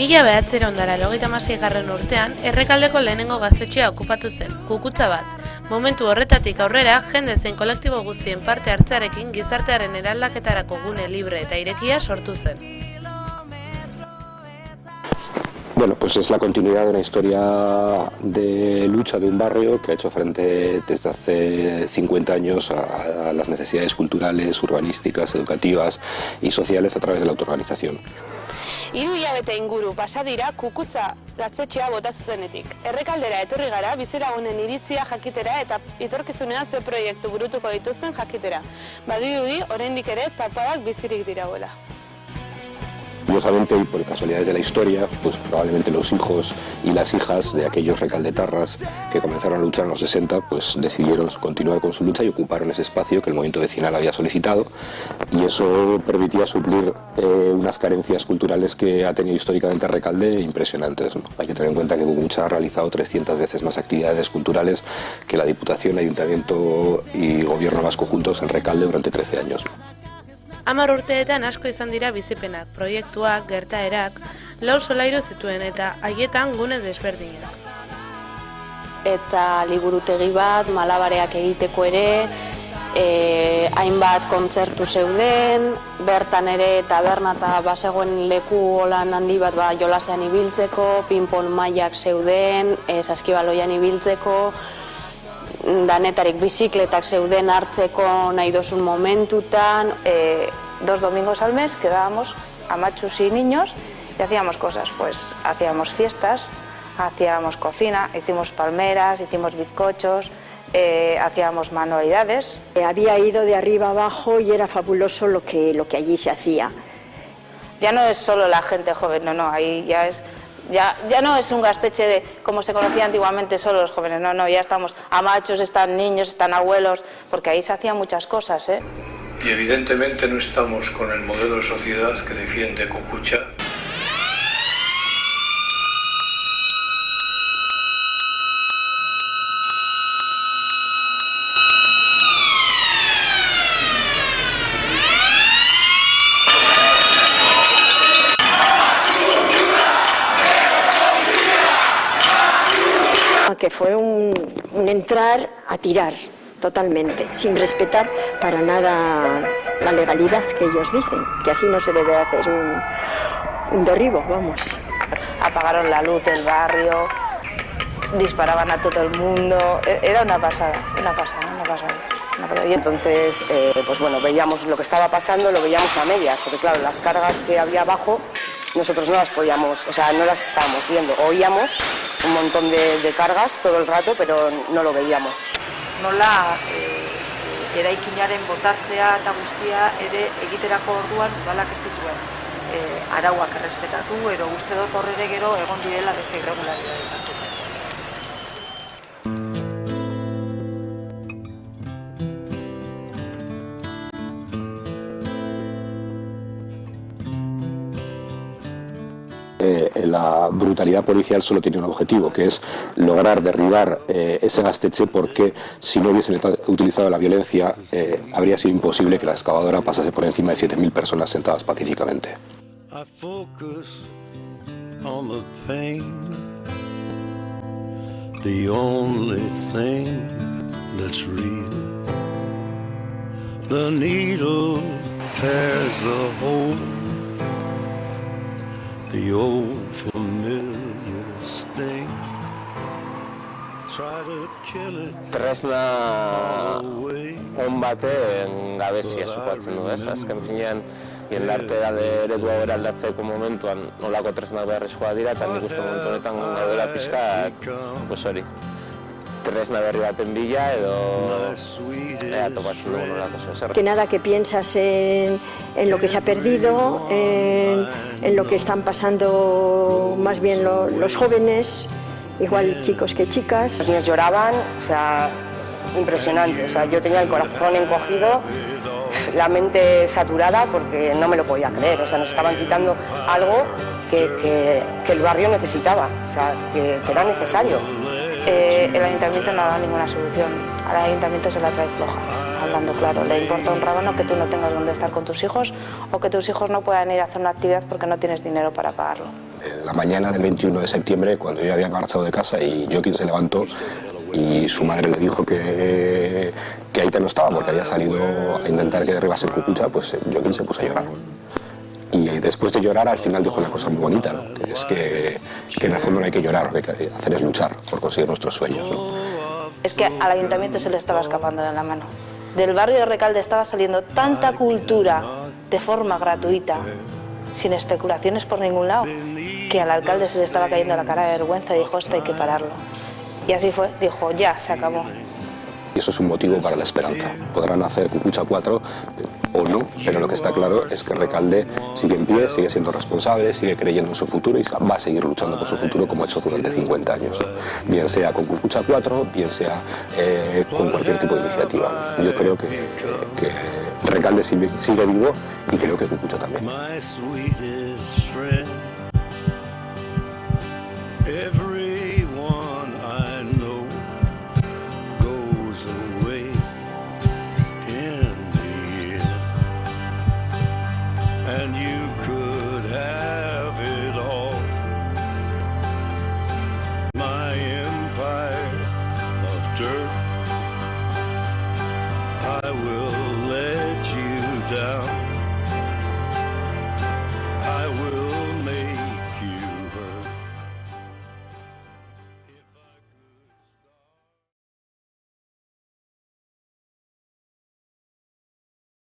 1986 urtean, Errekaldeko lehenengo gaztetxea okupatu zen, Kukutza bat. Momentu horretatik aurrera, jende zein kolektibo guztien parte hartzearekin gizartearen eraldaketarako gune libre eta irekia sortu zen. Bueno, pues es la continuidad de una historia de lucha de un barrio que ha hecho frente desde hace 50 años a las necesidades culturales, urbanísticas, educativas y sociales a través de la autoorganización. 3 hilabete inguru pasa dira Kukutza gaztetxea bota zutenetik. Errekaldera etorri gara bizilagunen iritzia jakitera eta etorkizunean ze proiektu burutuko dituzten jakitera. Badirudi, oraindik ere tapadak bizirik diragoela. Curiosamente, y por casualidades de la historia, pues probablemente los hijos y las hijas de aquellos recaldetarras que comenzaron a luchar en los 60, pues decidieron continuar con su lucha y ocuparon ese espacio que el movimiento vecinal había solicitado, y eso permitía suplir unas carencias culturales que ha tenido históricamente Recalde impresionantes, ¿no? Hay que tener en cuenta que Kukutza ha realizado 300 veces más actividades culturales que la Diputación, Ayuntamiento y Gobierno vasco juntos en Recalde durante 13 años. 10 urteetan asko izan dira bizipenak, proiektuak, gertaerak, 4 solairu zituen eta haietan gune desberdinak. Eta liburutegi bat, malabareak egiteko ere, hainbat kontzertu zeuden, bertan ere taberna eta bazegoen leku holan handi bat jolasean ibiltzeko, pinpon mailak zeuden, saskibaloian ibiltzeko, danetarik bizikletak zeuden hartzeko nahi dozun momentutan. 2 domingos al mes quedábamos amachos y niños y hacíamos cosas, pues hacíamos fiestas, hacíamos cocina, hicimos palmeras, hicimos bizcochos, hacíamos manualidades. Había ido de arriba abajo y era fabuloso lo que allí se hacía. Ya no es solo la gente joven, no, ahí ya es... Ya no es un gasteche de como se conocía antiguamente solo los jóvenes, no, ya estamos amachos, están niños, están abuelos, porque ahí se hacían muchas cosas, ¿eh? Y evidentemente no estamos con el modelo de sociedad que defiende Kukutza. Que fue un entrar a tirar totalmente, sin respetar para nada la legalidad que ellos dicen, que así no se debe hacer un derribo, vamos. Apagaron la luz del barrio, disparaban a todo el mundo, era una pasada. Y entonces, pues bueno, veíamos lo que estaba pasando, lo veíamos a medias, porque claro, las cargas que había abajo nosotros no las podíamos, o sea, no las estábamos viendo, oíamos un montón de cargas todo el rato, pero no lo veíamos. Nola eraikinaren botatzea eta guztia ere egiterako orduan udalak ez dituen arauak errespetatu, ero uste dut horrere gero egon direla beste irregularidade batzuetan. La brutalidad policial solo tiene un objetivo, que es lograr derribar ese gasteche, porque si no hubiesen utilizado la violencia habría sido imposible que la excavadora pasase por encima de 7.000 personas sentadas pacíficamente. The old familiar sting. Try to kill it. Tresna on baten gabezia supatzen du, ez? Azken finean, jendarte eredua hori aldatzeko momentuan nolako tresnak beharrezkoa dira, eta nik uste momentu honetan gaudela pixka, pues hori. Tresna berri baten bila edo topatzen dugu nolako zer. Que nada, que piensas en lo que se ha perdido, en lo que están pasando más bien los jóvenes, igual chicos que chicas. Los niños lloraban, o sea, impresionante, o sea, yo tenía el corazón encogido, la mente saturada porque no me lo podía creer, o sea, nos estaban quitando algo que el barrio necesitaba, o sea, que era necesario. El ayuntamiento no da ninguna solución, al ayuntamiento se la trae floja, hablando claro. Le importa un rábano que tú no tengas dónde estar con tus hijos o que tus hijos no puedan ir a hacer una actividad porque no tienes dinero para pagarlo. la mañana del 21 de septiembre, cuando yo había marchado de casa y Joaquín se levantó y su madre le dijo que Aita no estaba porque había salido a intentar que derribase Cucucha, pues Joaquín se puso a llorar. Y después de llorar, al final dijo una cosa muy bonita, ¿no? Que es que en el fondo no hay que llorar, lo que hay que hacer es luchar por conseguir nuestros sueños, ¿no? Es que al ayuntamiento se le estaba escapando de la mano. Del barrio de Recalde estaba saliendo tanta cultura de forma gratuita, sin especulaciones por ningún lado, que al alcalde se le estaba cayendo la cara de vergüenza y dijo, esto hay que pararlo. Y así fue, dijo, ya, se acabó. Y eso es un motivo para la esperanza. Podrán hacer Cucucha 4 o no, pero lo que está claro es que Recalde sigue en pie, sigue siendo responsable, sigue creyendo en su futuro y va a seguir luchando por su futuro como ha hecho durante 50 años. Bien sea con Cucucha 4, bien sea con cualquier tipo de iniciativa. Yo creo que Recalde sigue vivo y creo que Cucucha también. And you could